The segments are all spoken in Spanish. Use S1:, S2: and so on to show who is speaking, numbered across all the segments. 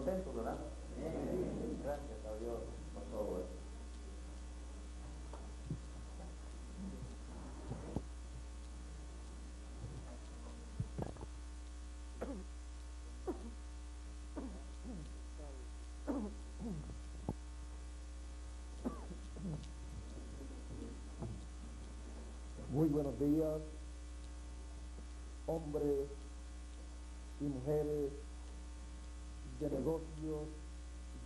S1: contentos, ¿verdad? Gracias a Dios por todo eso.
S2: Muy buenos días, hombres y mujeres de negocios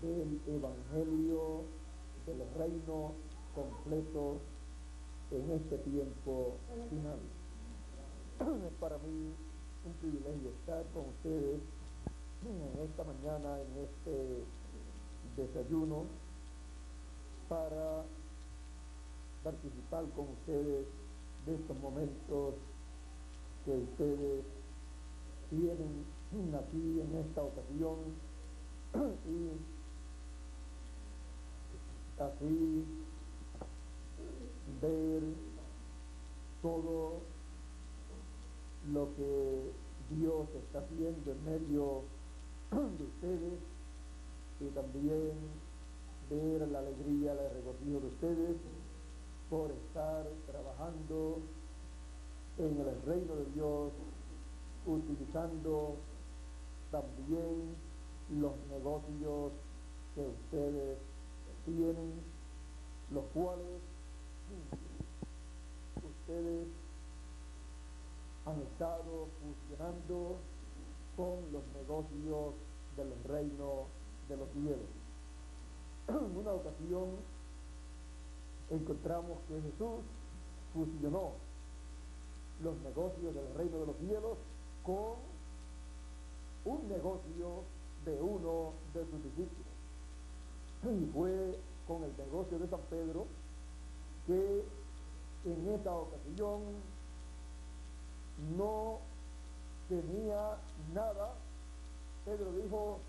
S2: del Evangelio del Reino completo en este tiempo final. Es para mí un privilegio estar con ustedes en esta mañana, en este desayuno, para participar con ustedes de estos momentos que ustedes tienen aquí en esta ocasión y así ver todo lo que Dios está haciendo en medio de ustedes y también ver la alegría, el regocijo de ustedes por estar trabajando en el reino de Dios, utilizando también los negocios que ustedes tienen, los cuales ustedes han estado fusionando con los negocios del reino de los cielos. En una ocasión encontramos que Jesús fusionó los negocios del reino de los cielos con un negocio de uno de sus discípulos. Y fue con el negocio de San Pedro que en esta ocasión no tenía nada. Pedro dijo: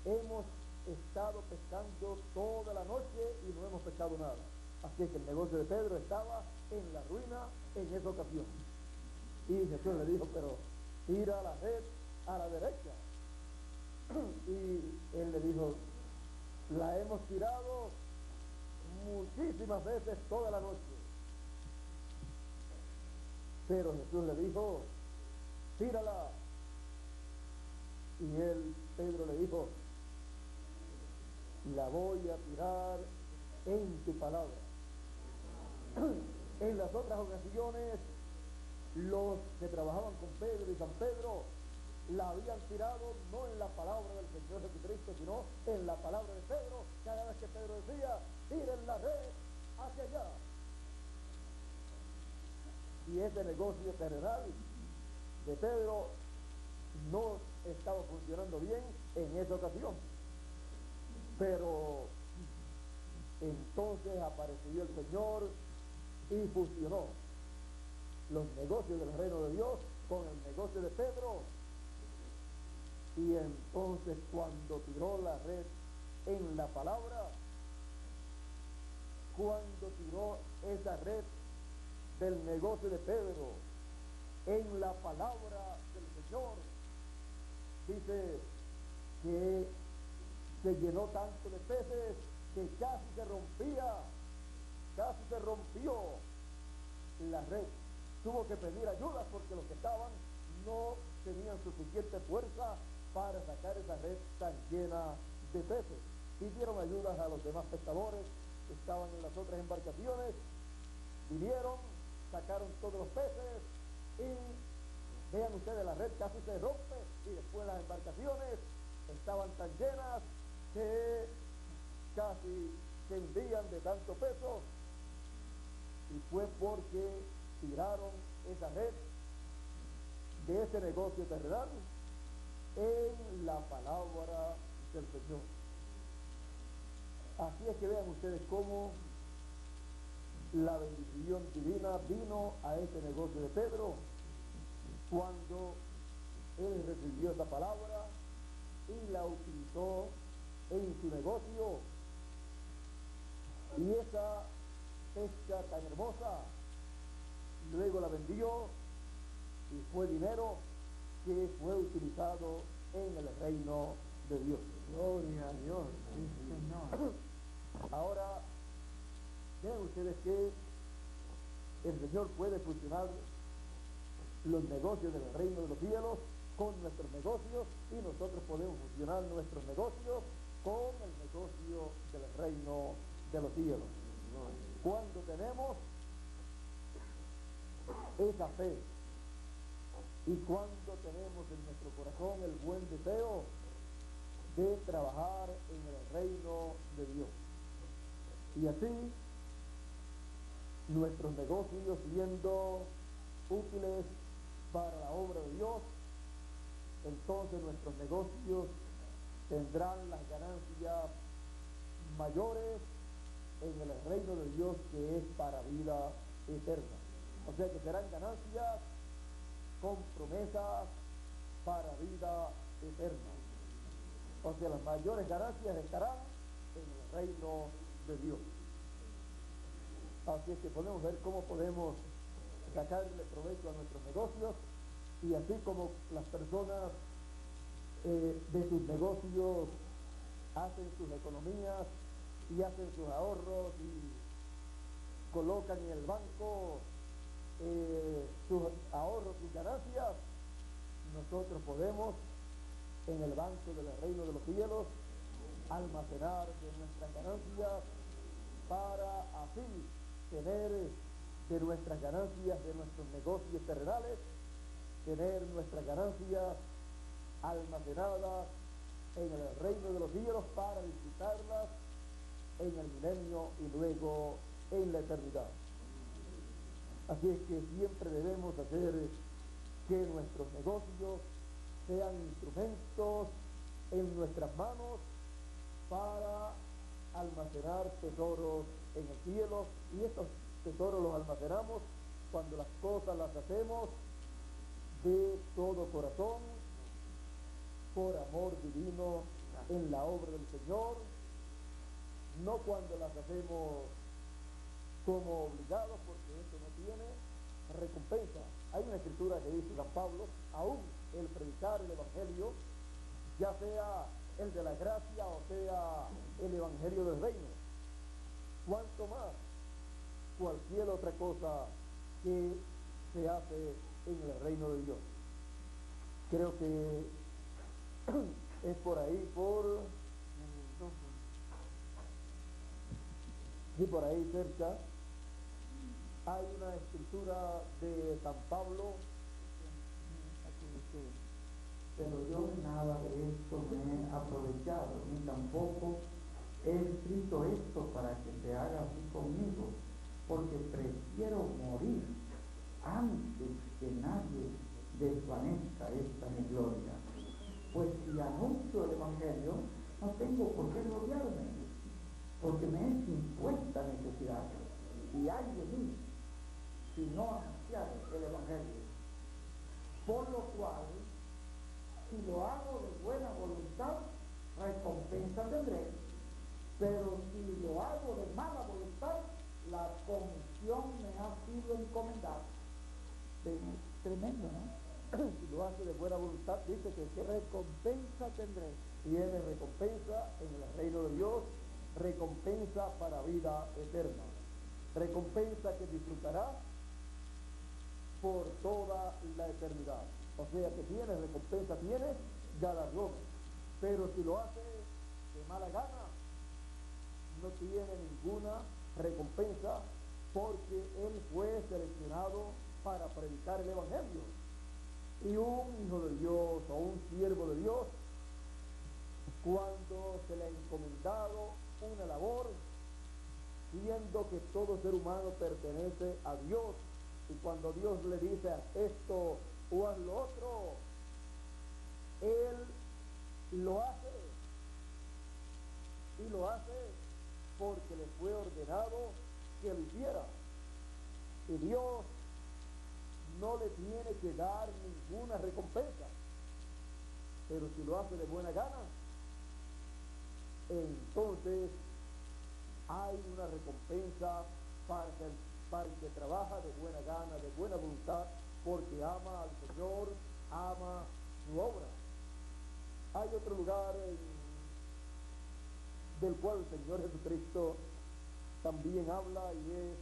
S2: hemos estado pescando toda la noche y no hemos pescado nada. Así que el negocio de Pedro estaba en la ruina en esa ocasión. Y Jesús le dijo: pero tira la red a la derecha. Y él le dijo: la hemos tirado muchísimas veces toda la noche. Pero Jesús le dijo: tírala. Y Pedro le dijo: la voy a tirar en tu palabra. En las otras ocasiones, los que trabajaban con Pedro y San Pedro la habían tirado no en la palabra del Señor Jesucristo, sino en la palabra de Pedro. Cada vez que Pedro decía: tiren la red hacia allá. Y ese negocio terrenal de Pedro no estaba funcionando bien en esa ocasión. Pero entonces apareció el Señor y fusionó los negocios del reino de Dios con el negocio de Pedro. Y entonces, cuando tiró la red en la palabra, cuando tiró esa red del negocio de Pedro en la palabra del Señor, dice que se llenó tanto de peces que casi se rompió la red. Tuvo que pedir ayuda porque los que estaban no tenían suficiente fuerza para sacar esa red tan llena de peces. Pidieron ayuda a los demás pescadores que estaban en las otras embarcaciones. Vinieron, sacaron todos los peces y vean ustedes, la red casi se rompe y después las embarcaciones estaban tan llenas que casi se hundían de tanto peso, y fue porque tiraron esa red de ese negocio terrenal en la palabra del Señor. Así es que vean ustedes cómo la bendición divina vino a ese negocio de Pedro cuando él recibió esa palabra y la utilizó en su negocio, y esa pesca tan hermosa luego la vendió y fue dinero que fue utilizado en el reino de Dios.
S3: Gloria a Dios, sí, Señor.
S2: Ahora, vean ustedes que el Señor puede funcionar los negocios del reino de los cielos con nuestros negocios, y nosotros podemos funcionar nuestros negocios con el negocio del reino de los cielos. Cuando tenemos esa fe y cuando tenemos en nuestro corazón el buen deseo de trabajar en el reino de Dios, y así nuestros negocios siendo útiles para la obra de Dios, entonces nuestros negocios tendrán las ganancias mayores en el reino de Dios, que es para vida eterna. O sea que serán ganancias con promesas para vida eterna. O sea, las mayores ganancias estarán en el reino de Dios. Así es que podemos ver cómo podemos sacarle provecho a nuestros negocios, y así como las personas de sus negocios hacen sus economías y hacen sus ahorros y colocan en el banco sus ahorros, sus ganancias, nosotros podemos en el banco del reino de los cielos almacenar de nuestras ganancias para así tener de nuestras ganancias de nuestros negocios terrenales, tener nuestras ganancias almacenadas en el reino de los cielos para disfrutarlas en el milenio y luego en la eternidad. Así es que siempre debemos hacer que nuestros negocios sean instrumentos en nuestras manos para almacenar tesoros en el cielo, y estos tesoros los almacenamos cuando las cosas las hacemos de todo corazón, por amor divino en la obra del Señor, no cuando las hacemos como obligados, porque esto no tiene recompensa. Hay una escritura que dice San Pablo: aún el predicar el Evangelio, ya sea el de la gracia o sea el Evangelio del reino, cuanto más cualquier otra cosa que se hace en el reino de Dios. Creo que es por ahí, por ahí cerca, hay una escritura de San Pablo,
S4: pero yo nada de esto me he aprovechado, ni tampoco he escrito esto para que se haga así conmigo, porque prefiero morir antes que nadie desvanezca esta mi gloria. Pues si anuncio el Evangelio, no tengo por qué gloriarme, porque me es impuesta necesidad, y hay de mí si no anunciar el Evangelio. Por lo cual, si lo hago de buena voluntad, recompensa tendré, pero si lo hago de mala voluntad, la comisión me ha sido encomendada. Tremendo, ¿no?
S2: si lo hace de buena voluntad, dice que
S3: recompensa tendré.
S2: tiene recompensa en el reino de Dios, recompensa para vida eterna, recompensa que disfrutará por toda la eternidad. O sea que tiene recompensa, tiene galardón, pero si lo hace de mala gana, no tiene ninguna recompensa, porque él fue seleccionado para predicar el Evangelio. Y un hijo de Dios o un siervo de Dios, cuando se le ha encomendado una labor, siendo que todo ser humano pertenece a Dios, y cuando Dios le dice haz esto o haz lo otro, él lo hace, y lo hace porque le fue ordenado que lo hiciera, y Dios no le tiene que dar ninguna recompensa, pero si lo hace de buena gana, entonces hay una recompensa para el que trabaja de buena gana, de buena voluntad, porque ama al Señor, ama su obra. Hay otro lugar del cual el Señor Jesucristo también habla, y es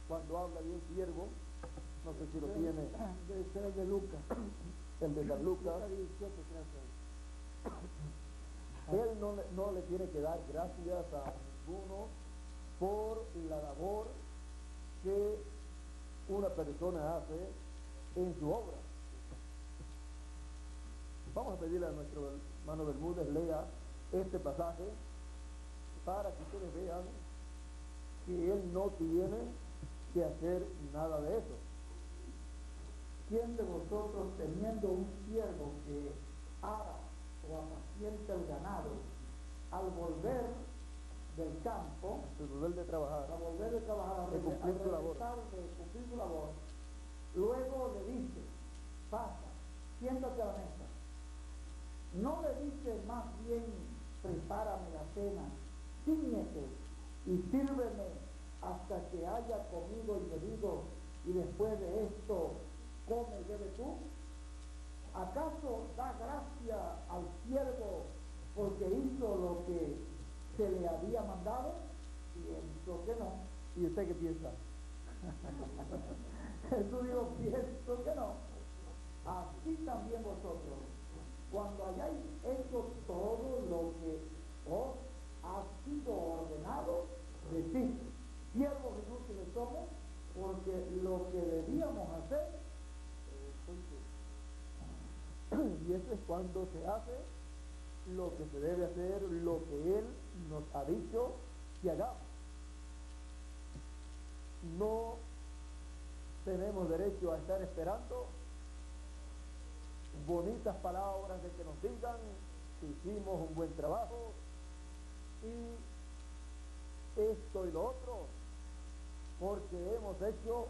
S2: cuando habla de un siervo. No sé si lo tiene.
S3: Debe ser el de Lucas.
S2: El de San Lucas.
S3: Lucas 17, creo que es.
S2: Él no le tiene que dar gracias a ninguno por la labor que una persona hace en su obra. Vamos a pedirle a nuestro hermano Bermúdez lea este pasaje para que ustedes vean que él no tiene que hacer nada de eso.
S4: ¿Quién de vosotros, teniendo un siervo que ara o apacienta el ganado, al volver del campo,
S2: Su nivel de trabajar,
S4: a volver de trabajar,
S2: de cumplir su labor,
S4: de cumplir su labor, luego le dice, pasa, siéntate a la mesa? No le dice más bien, prepárame la cena, cíñete y sírveme hasta que haya comido y bebido, y después de esto come y bebe tú. ¿Acaso da gracia al siervo porque hizo lo que se le había mandado? Pienso que no.
S2: ¿y usted qué piensa?
S4: Jesús dijo, pienso que no. Así también vosotros, cuando hayáis hecho todo lo que os ha sido ordenado, decid, siervos inútiles somos, porque lo que debíamos hacer,
S2: Y eso es cuando se hace lo que se debe hacer, lo que Él nos ha dicho que hagamos. No tenemos derecho a estar esperando bonitas palabras de que nos digan que hicimos un buen trabajo y esto y lo otro, porque hemos hecho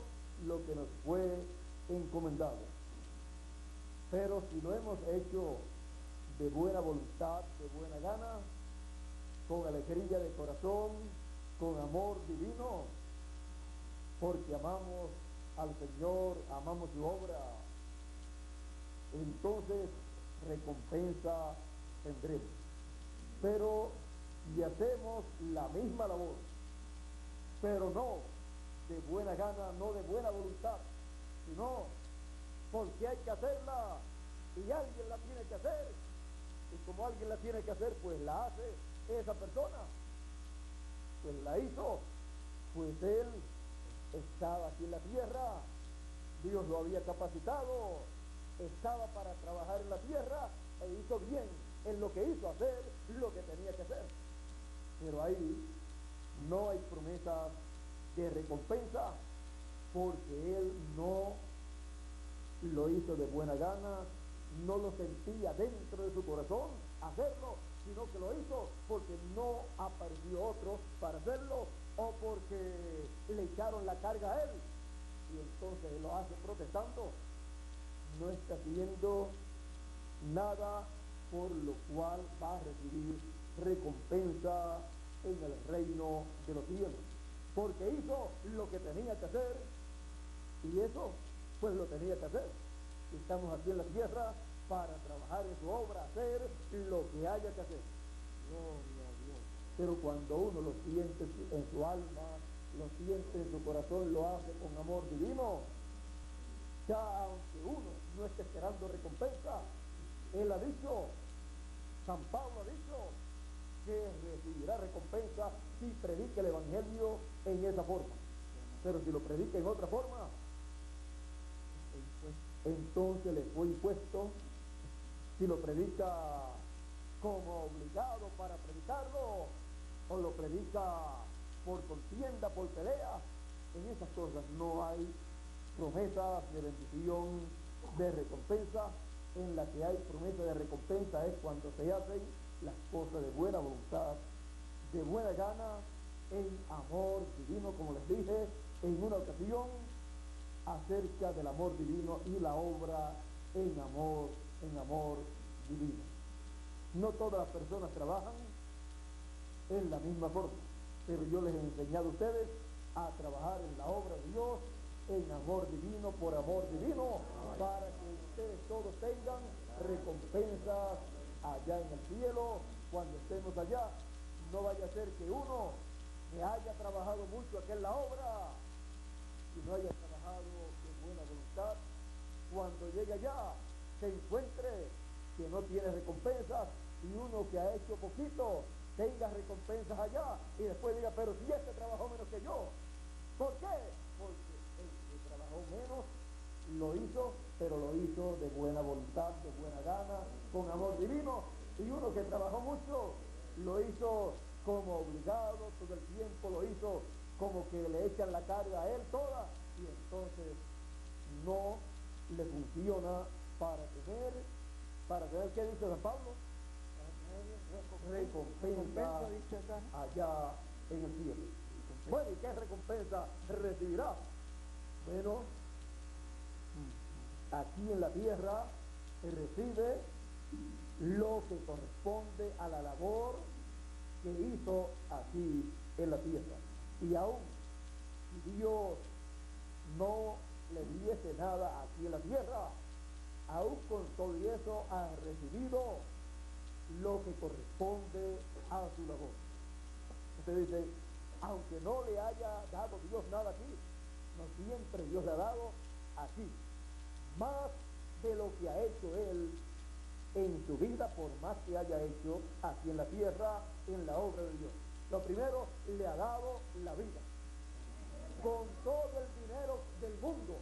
S2: lo que nos fue encomendado. Pero si lo hemos hecho de buena voluntad, de buena gana, con alegría de corazón, con amor divino, porque amamos al Señor, amamos su obra, entonces recompensa tendremos. Pero si hacemos la misma labor, pero no de buena gana, no de buena voluntad, sino porque hay que hacerla y alguien la tiene que hacer, y como alguien la tiene que hacer, pues la hace esa persona, pues la hizo, pues él estaba aquí en la tierra, Dios lo había capacitado, estaba para trabajar en la tierra e hizo bien en lo que hizo, hacer lo que tenía que hacer. Pero ahí no hay promesas de recompensa, porque él no lo hizo de buena gana, no lo sentía dentro de su corazón hacerlo, sino que lo hizo porque no apareció otro para hacerlo, o porque le echaron la carga a él, y entonces él lo hace protestando. No está haciendo nada por lo cual va a recibir recompensa en el reino de los cielos, porque hizo lo que tenía que hacer, y eso pues lo tenía que hacer. Estamos aquí en la tierra para trabajar en su obra, hacer lo que haya que hacer. Gloria a Dios. Pero cuando uno lo siente en su alma, lo siente en su corazón, lo hace con amor divino, ya aunque uno no esté esperando recompensa, él ha dicho, San Pablo ha dicho, que recibirá recompensa si predica el Evangelio en esa forma. Pero si lo predica en otra forma, entonces le fue impuesto. Si lo predica como obligado para predicarlo, o lo predica por contienda, por pelea, en esas cosas no hay promesas de bendición, de recompensa. En la que hay promesa de recompensa es cuando se hacen las cosas de buena voluntad, de buena gana, en amor divino, como les dije en una ocasión, acerca del amor divino y la obra en amor divino. No todas las personas trabajan en la misma forma, pero yo les he enseñado a ustedes a trabajar en la obra de Dios en amor divino, por amor divino, para que ustedes todos tengan recompensas allá en el cielo, cuando estemos allá, no vaya a ser que uno que haya trabajado mucho aquí en la obra y no haya trabajado de buena voluntad, cuando llegue allá se encuentre que no tiene recompensas y uno que ha hecho poquito tenga recompensas allá y después diga, pero si este trabajó menos que yo. ¿Por qué? Porque el que trabajó menos lo hizo, pero lo hizo de buena voluntad, de buena gana, con amor divino, y uno que trabajó mucho lo hizo como obligado, todo el tiempo lo hizo como que le echan la carga a él toda, y entonces no le funciona para tener, ¿qué dice San Pablo? Recompensa
S3: dice acá.
S2: allá en el cielo. Bueno, ¿y qué recompensa recibirá? Bueno, aquí en la tierra recibe lo que corresponde a la labor que hizo aquí en la tierra. Y aún si Dios no le diese nada aquí en la tierra, aún con todo eso ha recibido lo que corresponde a su labor. Usted dice, aunque no le haya dado Dios nada aquí, no siempre Dios le ha dado aquí más de lo que ha hecho él en su vida, por más que haya hecho aquí en la tierra, en la obra de Dios. Lo primero, le ha dado la vida. Con todo el dinero del mundo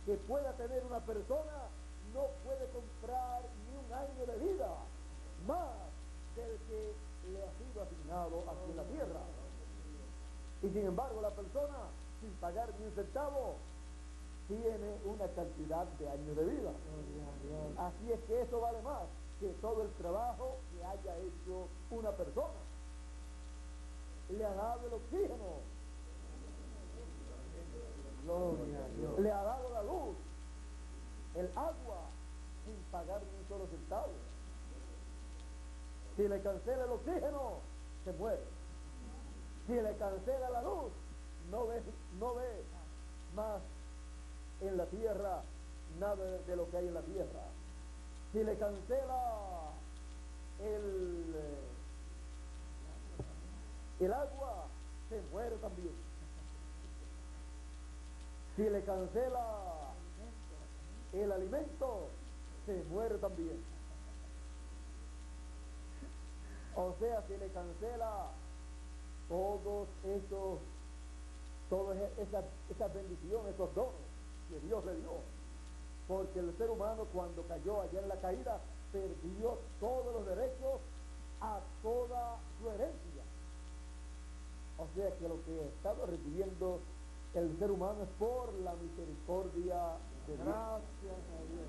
S2: que pueda tener una persona, no puede comprar ni un año de vida más del que le ha sido asignado aquí en la tierra. Y sin embargo, la persona, sin pagar ni un centavo, tiene una cantidad de años de vida. Así es que eso vale más que todo el trabajo que haya hecho una persona. Le ha dado el oxígeno, le ha dado la luz, el agua, sin pagar ni un solo centavo. Si le cancela el oxígeno, se muere. Si le cancela la luz, no ve más en la tierra nada de lo que hay en la tierra. Si le cancela el agua, se muere también. Si le cancela el alimento, se muere también. O sea, si le cancela todas esas bendiciones, esos dones que Dios le dio. Porque el ser humano, cuando cayó allá en la caída, perdió todos los derechos a toda su herencia. O sea que lo que estaba recibiendo el ser humano es por la misericordia de Dios.
S3: Gracias a Dios.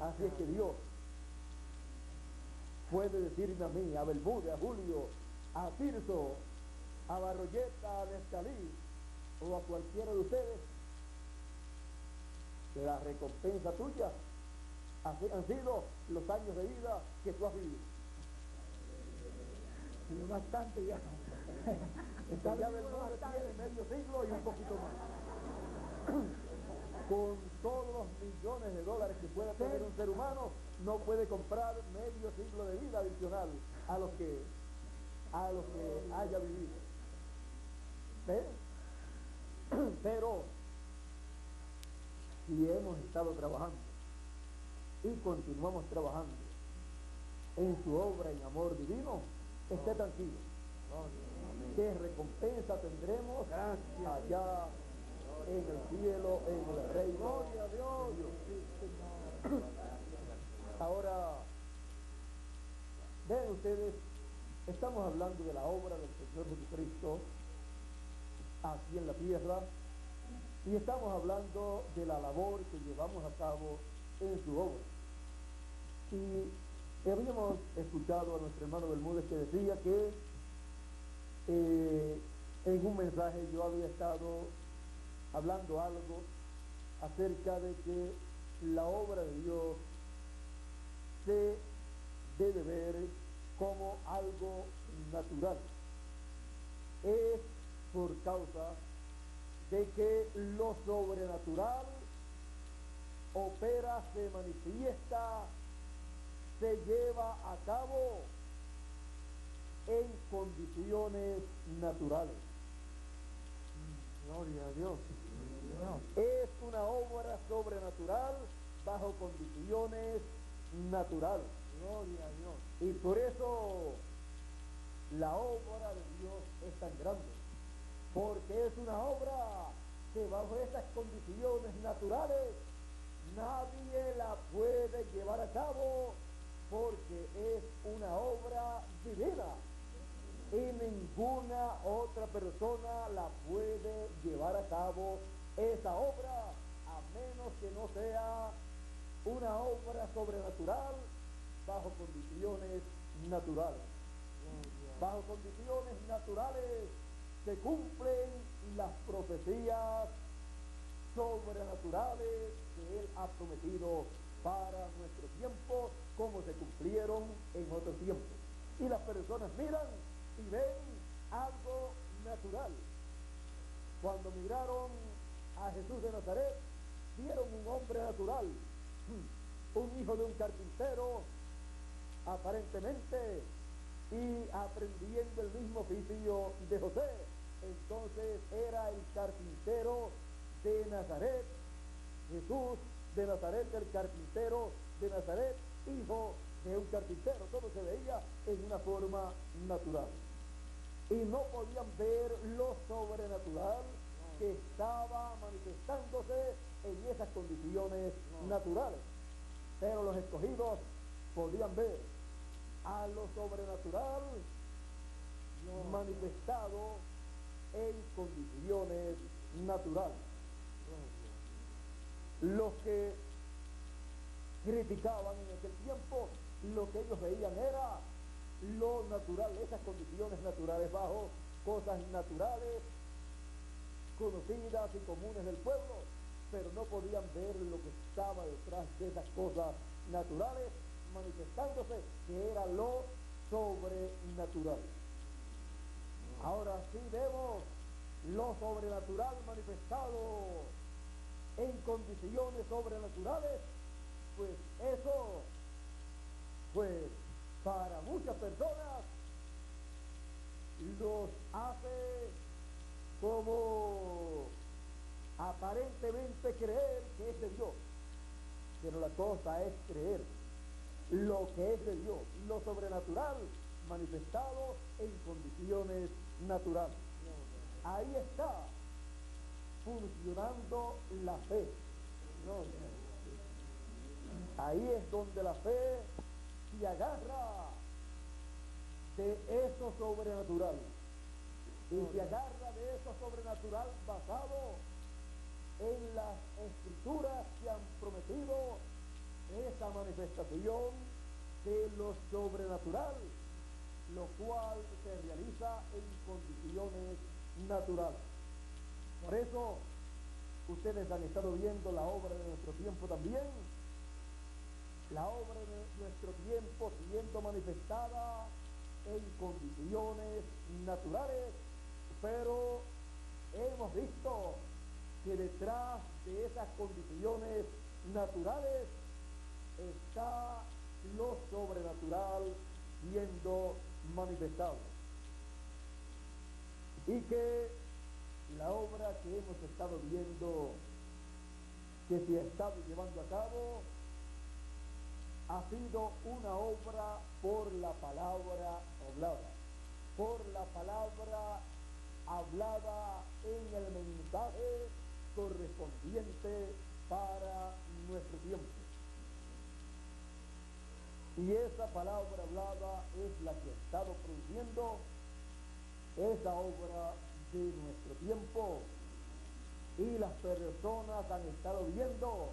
S2: Así es que Dios puede decirme a mí, a Bermúdez, a Julio, a Tirso, a Barroyeta, a Nescalí o a cualquiera de ustedes, que la recompensa tuya han sido los años de vida que tú has vivido.
S3: Y bastante ya.
S2: Entonces ya Bermúdez tiene medio siglo y un poquito más. Con todos los millones de dólares que pueda tener un ser humano, no puede comprar medio siglo de vida adicional a lo que haya vivido. ¿Ves? Pero si hemos estado trabajando y continuamos trabajando en su obra en amor divino, esté tranquilo, que recompensa tendremos allá en el cielo, en el reino.
S3: Gloria a Dios.
S2: Ahora, ven ustedes, estamos hablando de la obra del Señor Jesucristo aquí en la tierra, y estamos hablando de la labor que llevamos a cabo en su obra. Y habíamos escuchado a nuestro hermano Bermúdez que decía que en un mensaje yo había estado hablando algo acerca de que la obra de Dios se debe ver como algo natural. Es por causa de que lo sobrenatural opera, se manifiesta, se lleva a cabo en condiciones naturales.
S3: Gloria a Dios.
S2: Es una obra sobrenatural bajo condiciones naturales.
S3: Gloria a Dios.
S2: Y por eso la obra de Dios es tan grande, porque es una obra que bajo estas condiciones naturales nadie la puede llevar a cabo, porque es una obra divina y ninguna otra persona la puede llevar a cabo esa obra, a menos que no sea una obra sobrenatural bajo condiciones naturales. Bajo condiciones naturales se cumplen las profecías sobrenaturales que Él ha prometido para nuestro tiempo, como se cumplieron en otro tiempo. Y las personas miran y ven algo natural. Cuando miraron a Jesús de Nazaret, vieron un hombre natural, un hijo de un carpintero, aparentemente, y aprendiendo el mismo oficio de José. Entonces era el carpintero de Nazaret, Jesús de Nazaret, el carpintero de Nazaret, hijo de un carpintero. Todo se veía en una forma natural. Y no podían ver lo sobrenatural que estaba manifestándose en esas condiciones naturales. Pero los escogidos podían ver a lo sobrenatural manifestado en condiciones naturales. Los que criticaban en aquel tiempo, lo que ellos veían era lo natural, esas condiciones naturales bajo cosas naturales conocidas y comunes del pueblo, pero no podían ver lo que estaba detrás de esas cosas naturales manifestándose, que era lo sobrenatural. Ahora sí vemos lo sobrenatural manifestado en condiciones sobrenaturales, pues eso, pues para muchas personas los hace como aparentemente creer que es de Dios, pero la cosa es creer lo que es de Dios, lo sobrenatural manifestado en condiciones naturales. Ahí está funcionando la fe. Ahí es donde la fe se agarra de eso sobrenatural, y se agarra de eso sobrenatural basado en las escrituras que han prometido esa manifestación de lo sobrenatural, lo cual se realiza en condiciones naturales. Por eso ustedes han estado viendo la obra de nuestro tiempo también, la obra de nuestro tiempo siendo manifestada en condiciones naturales, pero hemos visto que detrás de esas condiciones naturales está lo sobrenatural siendo manifestado, y que la obra que hemos estado viendo que se ha estado llevando a cabo ha sido una obra por la palabra hablada, por la palabra hablada en el mensaje correspondiente para nuestro tiempo. Y esa palabra hablada es la que ha estado produciendo esa obra de nuestro tiempo, y las personas han estado viendo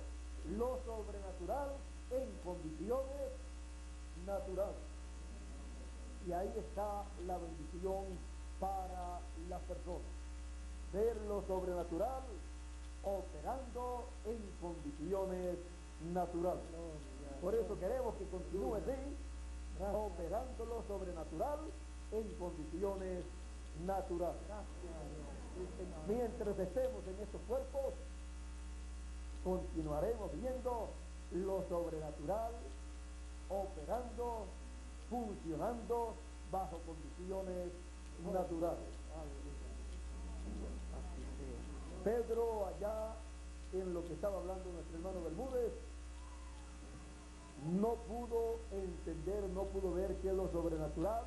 S2: lo sobrenatural en condiciones naturales, y ahí está la bendición para las personas, ver lo sobrenatural operando en condiciones naturales. Por eso queremos que continúe así, operando lo sobrenatural en condiciones naturales. Mientras estemos en estos cuerpos, continuaremos viendo lo sobrenatural operando, funcionando bajo condiciones naturales. Pedro, allá en lo que estaba hablando nuestro hermano Bermúdez, no pudo entender, no pudo ver que lo sobrenatural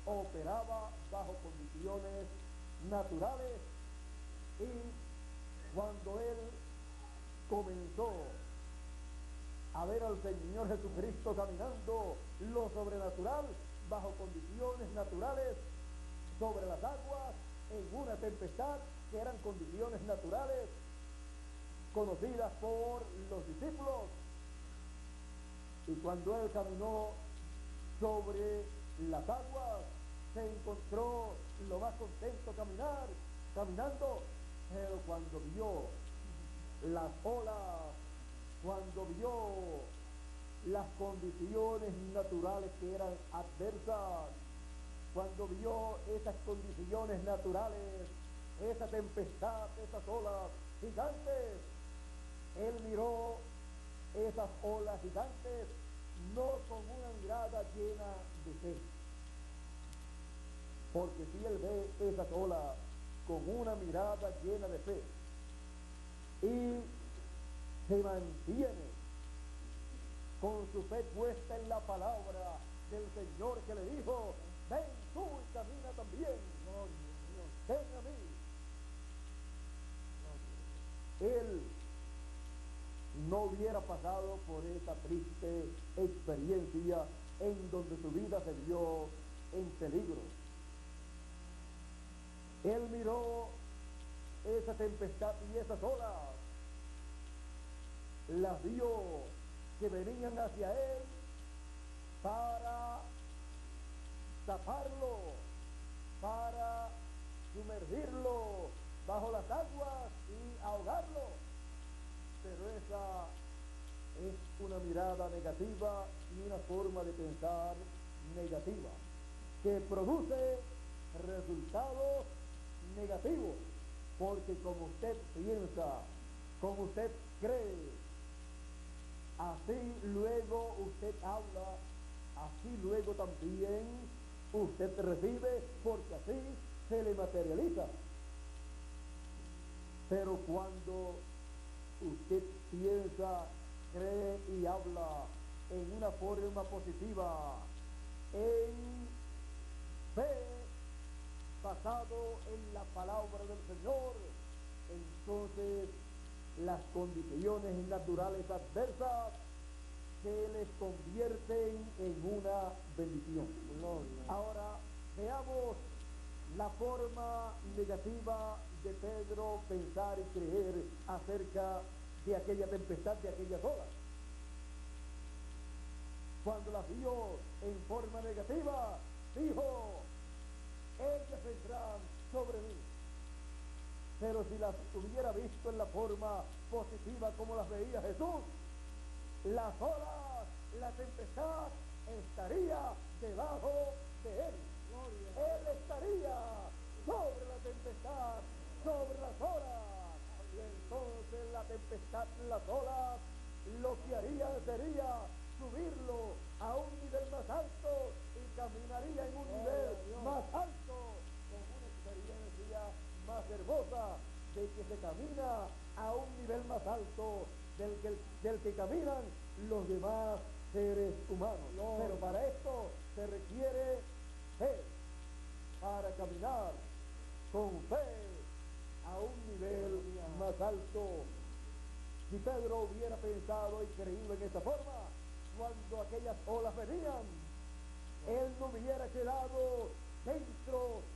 S2: operaba bajo condiciones naturales, y cuando él comenzó a ver al Señor Jesucristo caminando lo sobrenatural bajo condiciones naturales sobre las aguas en una tempestad que eran condiciones naturales conocidas por los discípulos, y cuando él caminó sobre las aguas se encontró lo más contento caminando, pero cuando vio las olas, cuando vio las condiciones naturales que eran adversas, cuando vio esas condiciones naturales, esa tempestad, esas olas gigantes, él miró esas olas gigantes no con una mirada llena de fe, porque si él ve esas olas con una mirada llena de fe y se mantiene con su fe puesta en la palabra del Señor que le dijo: ven tú y camina también, ven a mí. Él no hubiera pasado por esa triste experiencia en donde su vida se vio en peligro. Él miró esa tempestad y esas olas, las vio que venían hacia él para taparlo, para sumergirlo bajo las aguas y ahogarlo. Pero esa es una mirada negativa y una forma de pensar negativa que produce resultados negativos, porque como usted piensa, como usted cree, así luego usted habla, así luego también usted recibe, porque así se le materializa. Pero cuando usted piensa, cree y habla en una forma positiva, en fe, basado en la palabra del Señor, entonces las condiciones naturales adversas se les convierten en una bendición. Ahora veamos la forma negativa de Pedro pensar y creer acerca de aquella tempestad, de aquellas olas. Cuando las vio en forma negativa, dijo: ellas vendrán sobre mí. Pero si las hubiera visto en la forma positiva como las veía Jesús, las olas, la tempestad estaría debajo de él. Él estaría sobre la tempestad, sobre las olas, y entonces la tempestad, las olas, lo que haría sería subirlo a un nivel más alto y caminaría en un nivel más alto, con una experiencia más hermosa de que se camina a un nivel más alto del que caminan los demás seres humanos. Pero para esto se requiere fe, para caminar con fe a un nivel más alto. Si Pedro hubiera pensado y creído en esa forma, cuando aquellas olas venían, él no hubiera quedado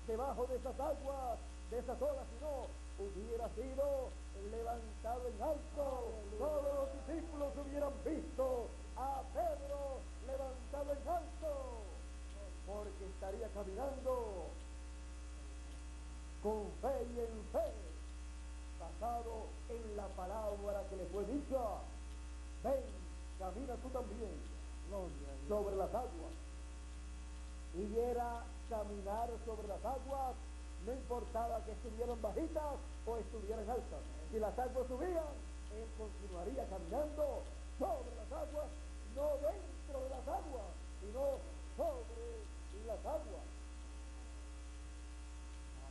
S2: debajo de esas aguas, de esas olas, sino hubiera sido levantado en alto. Todos los discípulos hubieran visto a Pedro levantado en alto, porque estaría caminando con fe y en fe, basado en la palabra que le fue dicha: ven, camina tú también sobre las aguas. Y era caminar sobre las aguas, no importaba que estuvieran bajitas o estuvieran altas. Si las aguas subían, él continuaría caminando sobre las aguas, no dentro de las aguas, sino sobre las aguas.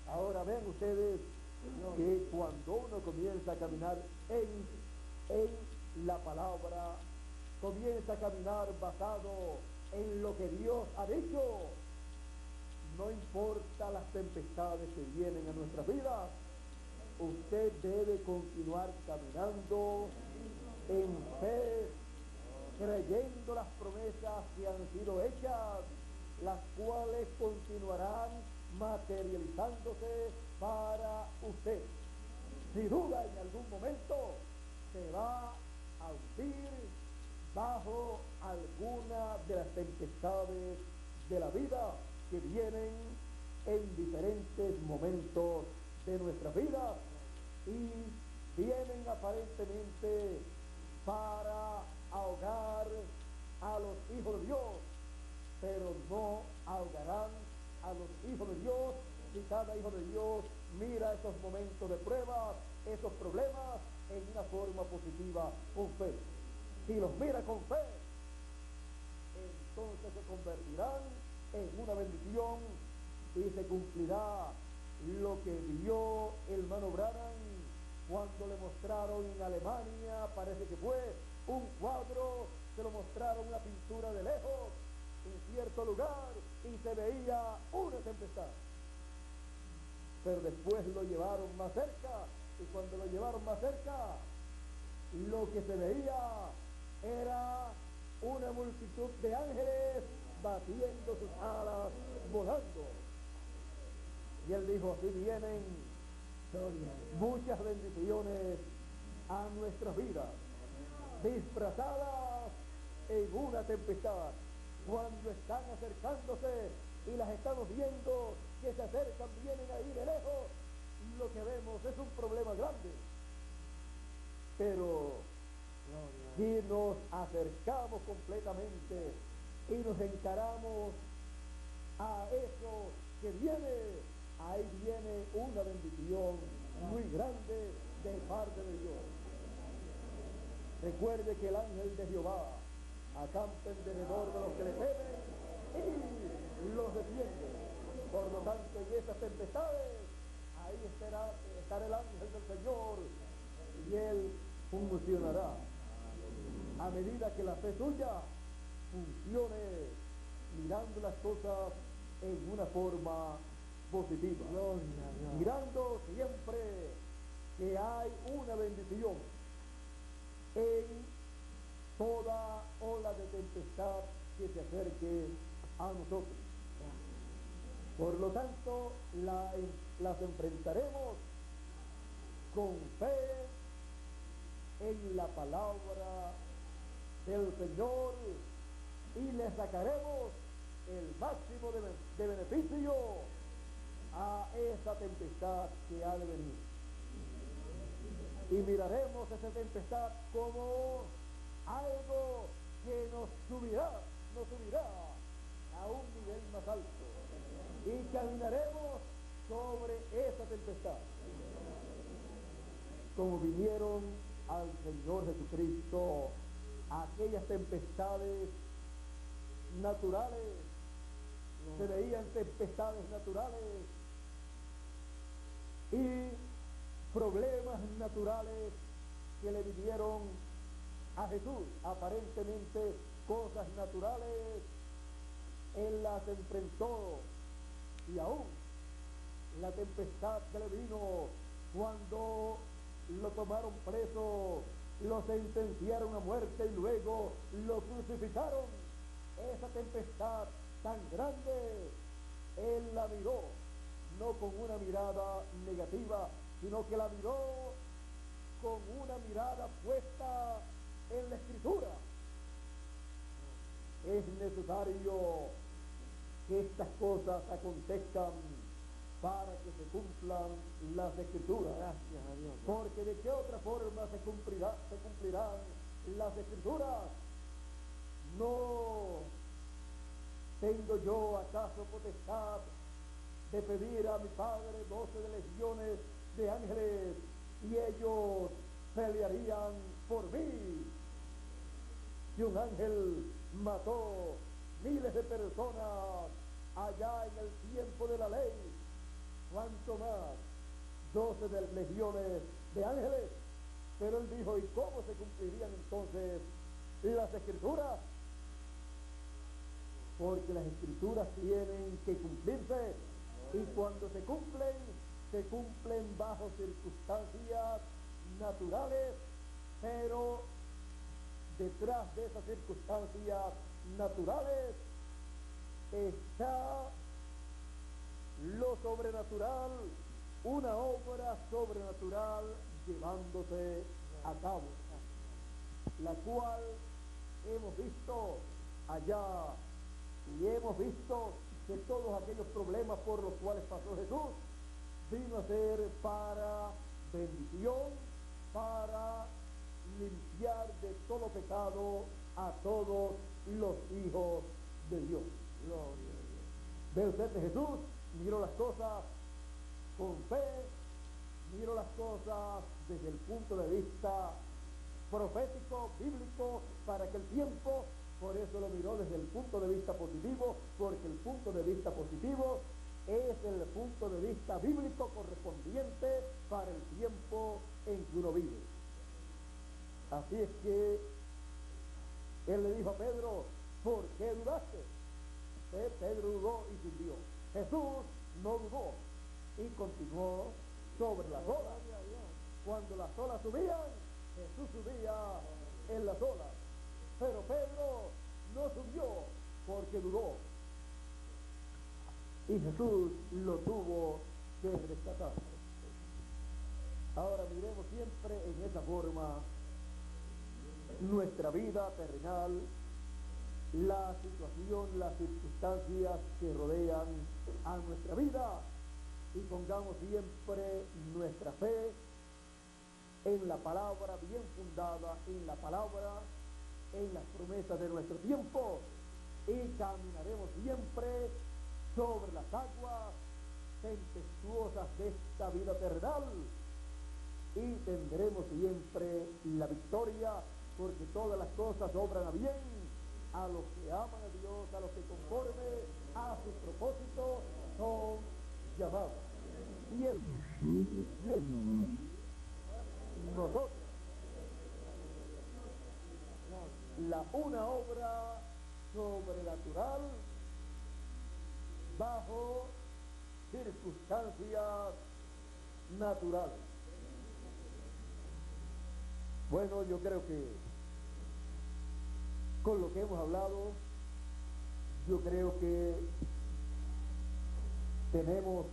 S2: Ahora ven ustedes que cuando uno comienza a caminar en la palabra, comienza a caminar basado en lo que Dios ha dicho, no importa las tempestades que vienen a nuestras vidas, usted debe continuar caminando en fe, creyendo las promesas que han sido hechas, las cuales continuarán materializándose para usted. Si duda en algún momento, se va a hundir bajo alguna de las tempestades de la vida que vienen en diferentes momentos de nuestra vida y vienen aparentemente para ahogar a los hijos de Dios, pero no ahogarán a los hijos de Dios si cada hijo de Dios mira esos momentos de prueba, esos problemas en una forma positiva, con fe. Si los mira con fe, entonces se convertirán en una bendición y se cumplirá lo que vio el hermano Branham cuando le mostraron en Alemania, parece que fue un cuadro, se lo mostraron una pintura de lejos en cierto lugar y se veía una tempestad, pero después lo llevaron más cerca y cuando lo llevaron más cerca lo que se veía era una multitud de ángeles batiendo sus alas, volando. Y él dijo, así vienen muchas bendiciones a nuestras vidas, disfrazadas en una tempestad. Cuando están acercándose y las estamos viendo que se acercan, vienen ahí de lejos, lo que vemos es un problema grande. Pero si nos acercamos completamente y nos encaramos a eso que viene, ahí viene una bendición muy grande de parte de Dios. Recuerde que el ángel de Jehová acampa en derredor de los que le temen y los defiende. Por lo tanto, en esas tempestades, ahí estará el ángel del Señor y él funcionará. A medida que la fe suya funcione mirando las cosas en una forma positiva, mirando siempre que hay una bendición en toda ola de tempestad que se acerque a nosotros. Por lo tanto, las enfrentaremos con fe en la palabra del Señor y le sacaremos el máximo de beneficio a esa tempestad que ha de venir. Y miraremos esa tempestad como algo que nos subirá a un nivel más alto y caminaremos sobre esa tempestad como vinieron al Señor Jesucristo aquellas tempestades naturales. Se veían tempestades naturales y problemas naturales que le vinieron a Jesús, aparentemente cosas naturales. Él las enfrentó y aún la tempestad que le vino cuando lo tomaron preso, lo sentenciaron a muerte y luego lo crucificaron. Esa tempestad tan grande, él la miró, no con una mirada negativa, sino que la miró con una mirada puesta en la Escritura. Es necesario que estas cosas acontezcan para que se cumplan las Escrituras. Gracias a Dios. Porque de qué otra forma se cumplirán las Escrituras. No tengo yo acaso potestad de pedir a mi Padre 12 legiones de ángeles y ellos pelearían por mí. Si un ángel mató miles de personas allá en el tiempo de la ley, ¿cuánto más 12 legiones de ángeles? Pero él dijo, ¿y cómo se cumplirían entonces las escrituras? Porque las escrituras tienen que cumplirse, y cuando se cumplen bajo circunstancias naturales, pero detrás de esas circunstancias naturales está lo sobrenatural, una obra sobrenatural llevándose a cabo, la cual hemos visto allá, y hemos visto que todos aquellos problemas por los cuales pasó Jesús vino a ser para bendición, para limpiar de todo pecado a todos los hijos de Dios. Ve usted que Jesús miró las cosas con fe, miró las cosas desde el punto de vista profético, bíblico, para aquel tiempo. Por eso lo miró desde el punto de vista positivo, porque el punto de vista positivo es el punto de vista bíblico correspondiente para el tiempo en que uno vive. Así es que él le dijo a Pedro, ¿por qué dudaste? Pedro dudó y se hundió. Jesús no dudó y continuó sobre las olas. Cuando las olas subían, Jesús subía en las olas. Pero Pedro no subió porque dudó. Y Jesús lo tuvo que rescatar. Ahora miremos siempre en esa forma nuestra vida terrenal, la situación, las circunstancias que rodean a nuestra vida, y pongamos siempre nuestra fe en la palabra bien fundada, en la palabra, en las promesas de nuestro tiempo, y caminaremos siempre sobre las aguas tempestuosas de esta vida terrenal, y tendremos siempre la victoria, porque todas las cosas obran a bien a los que aman a Dios, a los que conforme a su propósito son llamados. Y él, nosotros, una obra sobrenatural bajo circunstancias naturales. Bueno, yo creo que con lo que hemos hablado, yo creo que tenemos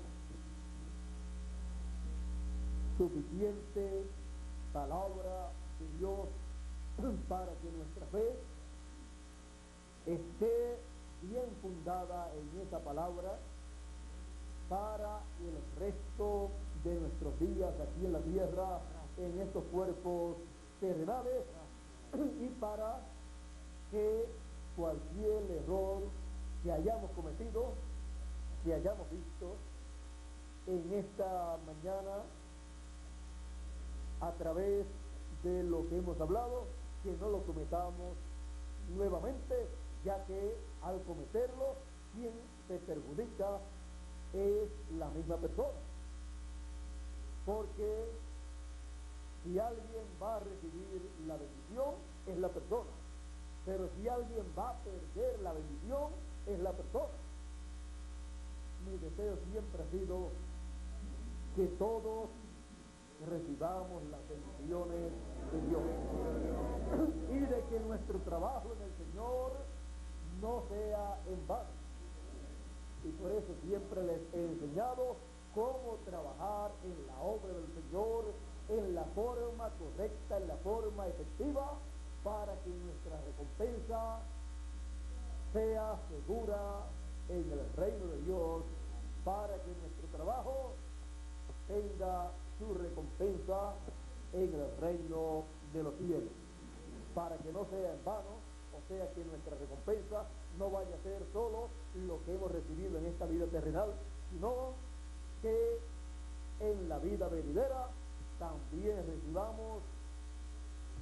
S2: suficiente palabra de Dios para que nuestra fe esté bien fundada en esa palabra para el resto de nuestros días aquí en la tierra, en estos cuerpos terrenales, y para que cualquier error que hayamos cometido, que hayamos visto en esta mañana a través de lo que hemos hablado, que no lo cometamos nuevamente, ya que al cometerlo, quien se perjudica es la misma persona. Porque si alguien va a recibir la bendición, es la persona. Pero si alguien va a perder la bendición, es la persona. Mi deseo siempre ha sido que todos recibamos las bendiciones de Dios y de que nuestro trabajo en el Señor no sea en vano. Y por eso siempre les he enseñado cómo trabajar en la obra del Señor en la forma correcta, en la forma efectiva, para que nuestra recompensa sea segura en el reino de Dios, para que nuestro trabajo tenga su recompensa en el reino de los cielos, para que no sea en vano, o sea que nuestra recompensa no vaya a ser solo lo que hemos recibido en esta vida terrenal, sino que en la vida venidera también recibamos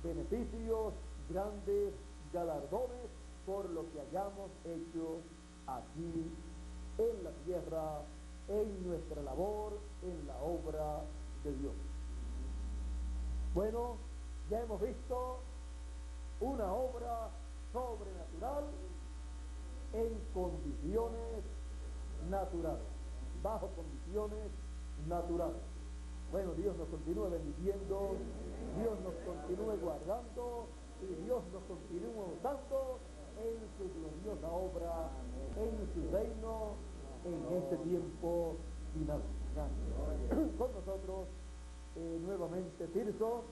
S2: beneficios, grandes galardones por lo que hayamos hecho aquí en la tierra, en nuestra labor, en la obra de Dios. Bueno, ya hemos visto una obra sobrenatural en condiciones naturales, bajo condiciones naturales. Bueno, Dios nos continúe bendiciendo, Dios nos continúe guardando y Dios nos continúe usando en su gloriosa obra, en su reino, en este tiempo final. Con nosotros nuevamente Tirso.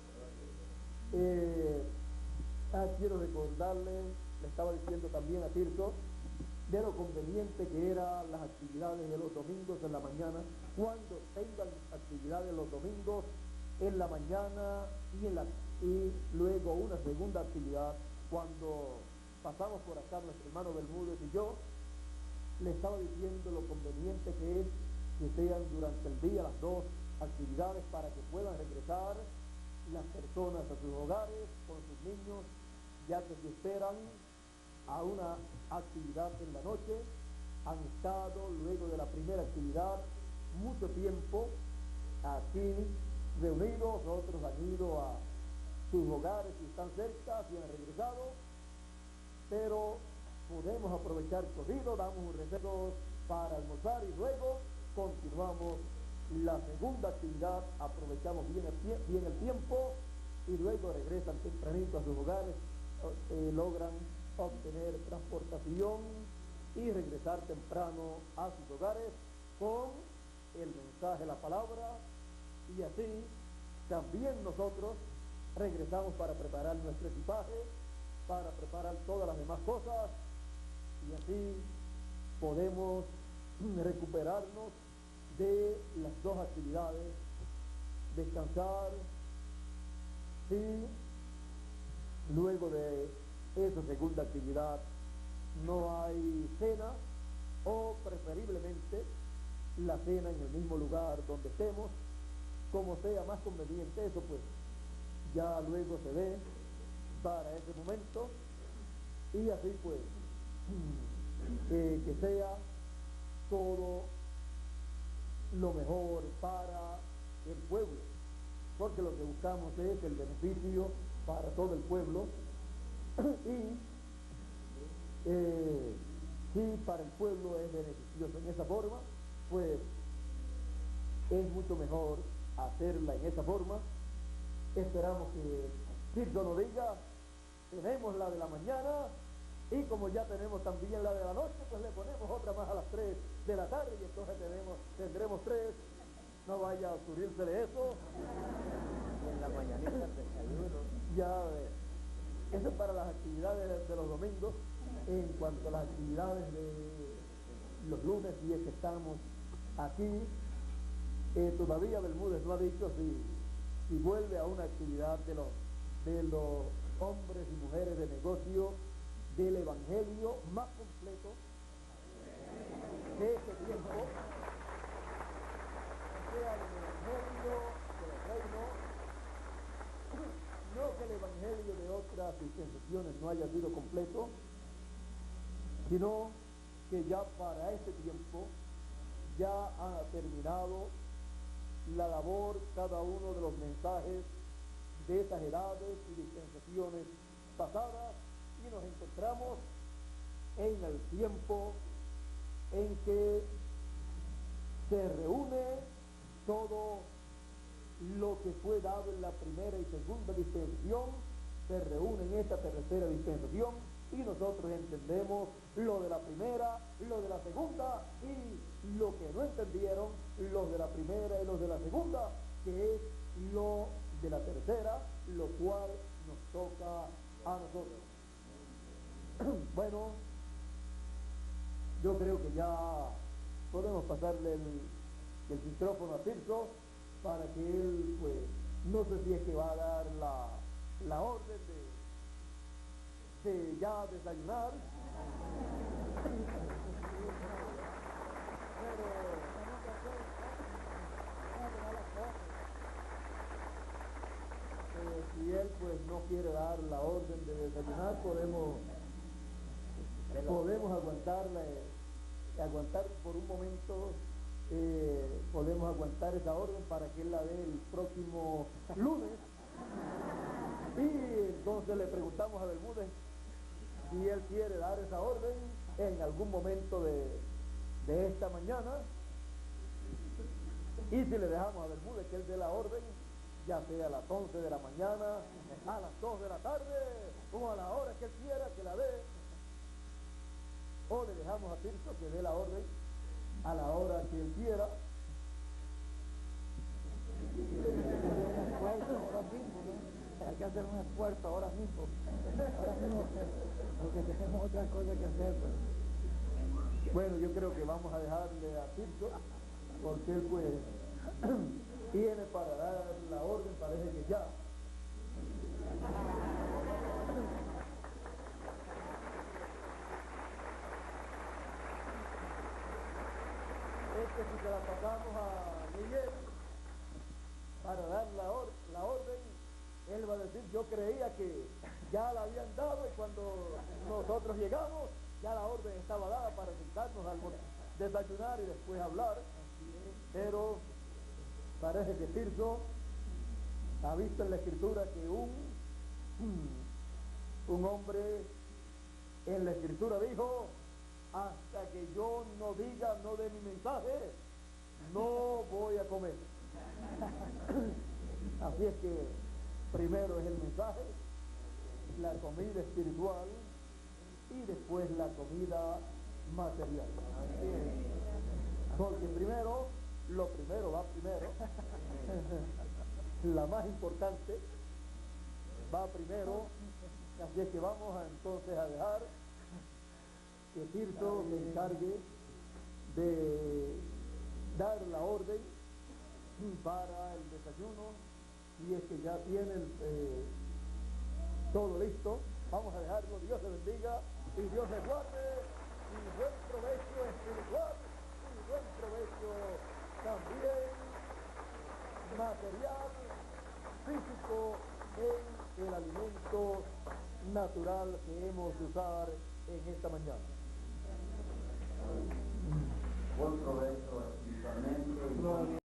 S2: Quiero recordarle, le estaba diciendo también a Tirso, de lo conveniente que eran las actividades de los domingos en la mañana, cuando tengan actividades los domingos en la mañana y luego una segunda actividad, cuando pasamos por acá nuestro hermano Bermúdez y yo, le estaba diciendo lo conveniente que es que sean durante el día las dos actividades para que puedan regresar las personas a sus hogares con sus niños, ya que se esperan a una actividad en la noche. Han estado luego de la primera actividad mucho tiempo aquí reunidos, otros han ido a sus hogares y están cerca y han regresado, pero podemos aprovechar corrido, damos un receso para almorzar y luego continuamos la segunda actividad, aprovechamos bien el tiempo y luego regresan tempranito a sus hogares, logran obtener transportación y regresar temprano a sus hogares con el mensaje, la palabra, y así también nosotros regresamos para preparar nuestro equipaje, para preparar todas las demás cosas, y así podemos recuperarnos de las dos actividades, descansar, y luego de esa segunda actividad no hay cena, o preferiblemente la cena en el mismo lugar donde estemos, como sea más conveniente. Eso pues ya luego se ve para ese momento, y así pues que sea todo lo mejor para el pueblo, porque lo que buscamos es el beneficio para todo el pueblo. Y si para el pueblo es beneficioso en esa forma, pues es mucho mejor hacerla en esa forma. Esperamos que Tirso nos diga, tenemos la de la mañana, y como ya tenemos también la de la noche, pues le ponemos otra más a las 3 de la tarde, y entonces tendremos 3. No vaya a ocurrírsele eso.
S1: Y en la mañanita el desayuno.
S2: Ya, eso es para las actividades de los domingos. En cuanto a las actividades de los lunes, y es que estamos aquí, todavía Bermúdez no ha dicho si vuelve a una actividad de los hombres y mujeres de negocio del Evangelio más completo de este tiempo, o sea, del Evangelio del reino. No que el Evangelio de otras dispensaciones no haya sido completo, sino que ya para este tiempo ya ha terminado la labor cada uno de los mensajes de esas edades y dispensaciones pasadas, y nos encontramos en el tiempo en que se reúne todo lo que fue dado en la primera y segunda dispensación, se reúne en esta tercera dispensación, y nosotros entendemos lo de la primera, lo de la segunda, y lo que no entendieron los de la primera y los de la segunda, que es lo de la tercera, lo cual nos toca a nosotros. Bueno, yo creo que ya podemos pasarle el micrófono a Tirso para que él, pues, no sé si es que va a dar la orden de ya desayunar, pero si él pues no quiere desayunar, podemos aguantar por un momento, podemos aguantar esa orden para que él la dé el próximo lunes. Y entonces le preguntamos a Bermúdez si él quiere dar esa orden en algún momento de esta mañana, y si le dejamos a Bermúdez que él dé la orden, ya sea a las 11 de la mañana, a las 2 de la tarde, o a la hora que él quiera que la dé, o le dejamos a Tirso que dé la orden a la hora que él quiera.
S3: Hay que hacer un esfuerzo ahora mismo, porque tenemos otras cosas que hacer. Pues.
S2: Bueno, yo creo que vamos a dejarle a Tirso, porque él pues tiene para dar la orden, parece que ya. Si se la pasamos a Miguel para dar la orden, él va a decir, yo creía que ya la habían dado, y cuando nosotros llegamos ya la orden estaba dada para sentarnos a desayunar y después hablar. Pero parece que Tirso ha visto en la escritura que un hombre en la escritura dijo: hasta que yo no diga, no dé mi mensaje, no voy a comer. Así es que primero es el mensaje, la comida espiritual, y después la comida material. Porque primero, lo primero va primero, la más importante va primero. Así es que vamos entonces a dejar que Tirso se encargue de dar la orden para el desayuno, y es que ya tienen todo listo. Vamos a dejarlo. Dios le bendiga y Dios le guarde, y buen provecho espiritual y buen provecho también material, físico, en el alimento natural que hemos de usar en esta mañana.
S4: Buen provecho espiritualmente.